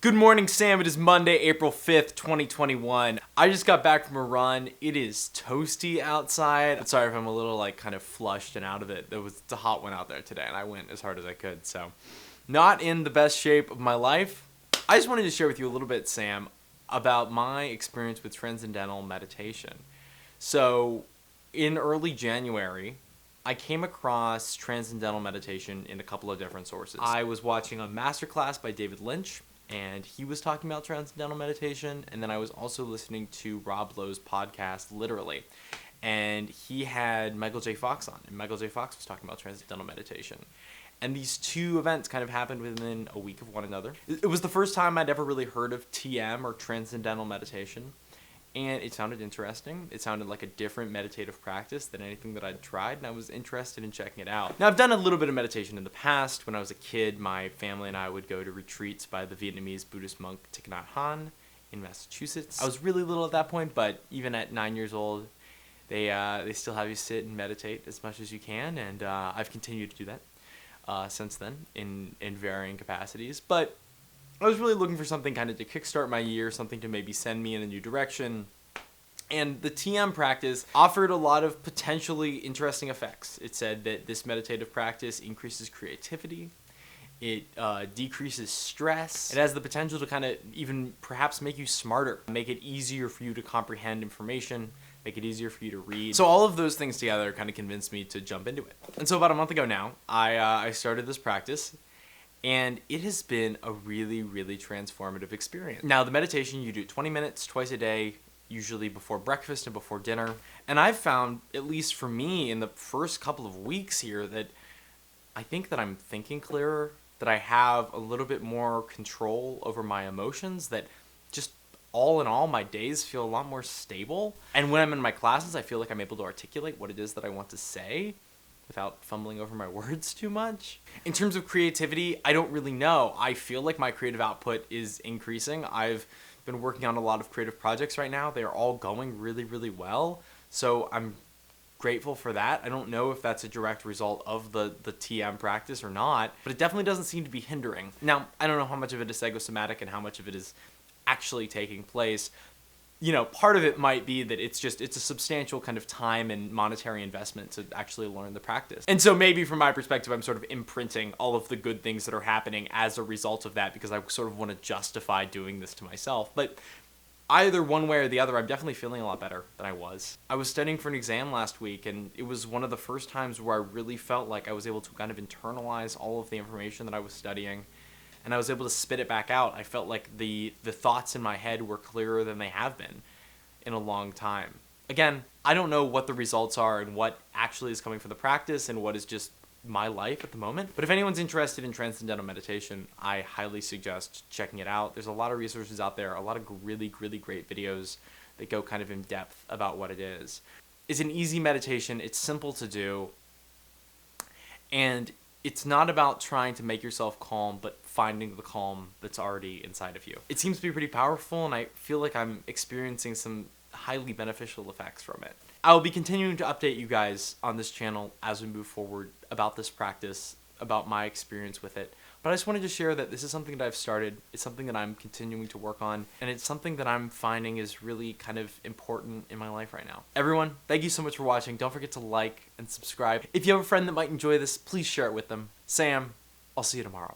Good morning, Sam. It is Monday, April 5th, 2021. I just got back from a run. It is toasty outside. I'm sorry if I'm a little kind of flushed and out of it. It's a hot one out there today, and I went as hard as I could. So, not in the best shape of my life. I just wanted to share with you a little bit, Sam, about my experience with Transcendental Meditation. So, in early January, I came across Transcendental Meditation in a couple of different sources. I was watching a masterclass by David Lynch, and he was talking about Transcendental Meditation, and then I was also listening to Rob Lowe's podcast, Literally, and he had Michael J. Fox on, and Michael J. Fox was talking about Transcendental Meditation. And these two events kind of happened within a week of one another. It was the first time I'd ever really heard of TM, or Transcendental Meditation, and it sounded interesting. It sounded like a different meditative practice than anything that I'd tried, and I was interested in checking it out. Now, I've done a little bit of meditation in the past. When I was a kid, my family and I would go to retreats by the Vietnamese Buddhist monk Thich Nhat Hanh in Massachusetts. I was really little at that point, but even at 9 years old, they still have you sit and meditate as much as you can, and I've continued to do that since then in varying capacities. But I was really looking for something kind of to kickstart my year, something to maybe send me in a new direction. And the TM practice offered a lot of potentially interesting effects. It said that this meditative practice increases creativity. It decreases stress. It has the potential to kind of even perhaps make you smarter, make it easier for you to comprehend information, make it easier for you to read. So all of those things together kind of convinced me to jump into it. And so about a month ago now, I started this practice. And it has been a really, really transformative experience. Now, the meditation, you do 20 minutes twice a day, usually before breakfast and before dinner. And I've found, at least for me, in the first couple of weeks here, that I think that I'm thinking clearer, that I have a little bit more control over my emotions, that just all in all, my days feel a lot more stable. And when I'm in my classes, I feel like I'm able to articulate what it is that I want to say without fumbling over my words too much. In terms of creativity, I don't really know. I feel like my creative output is increasing. I've been working on a lot of creative projects right now. They are all going really, really well. So I'm grateful for that. I don't know if that's a direct result of the TM practice or not, but it definitely doesn't seem to be hindering. Now, I don't know how much of it is psychosomatic and how much of it is actually taking place. You know, part of it might be that it's a substantial kind of time and monetary investment to actually learn the practice. And so maybe from my perspective, I'm sort of imprinting all of the good things that are happening as a result of that because I sort of want to justify doing this to myself. But either one way or the other, I'm definitely feeling a lot better than I was. I was studying for an exam last week, and it was one of the first times where I really felt like I was able to kind of internalize all of the information that I was studying. And I was able to spit it back out. I felt like the thoughts in my head were clearer than they have been in a long time. Again, I don't know what the results are and what actually is coming from the practice and what is just my life at the moment. But if anyone's interested in Transcendental Meditation, I highly suggest checking it out. There's a lot of resources out there, a lot of really, really great videos that go kind of in depth about what it is. It's an easy meditation. It's simple to do. And it's not about trying to make yourself calm, but finding the calm that's already inside of you. It seems to be pretty powerful, and I feel like I'm experiencing some highly beneficial effects from it. I will be continuing to update you guys on this channel as we move forward about this practice, about my experience with it. But I just wanted to share that this is something that I've started. It's something that I'm continuing to work on, and it's something that I'm finding is really kind of important in my life right now. Everyone, thank you so much for watching. Don't forget to like and subscribe. If you have a friend that might enjoy this, please share it with them. Sam, I'll see you tomorrow.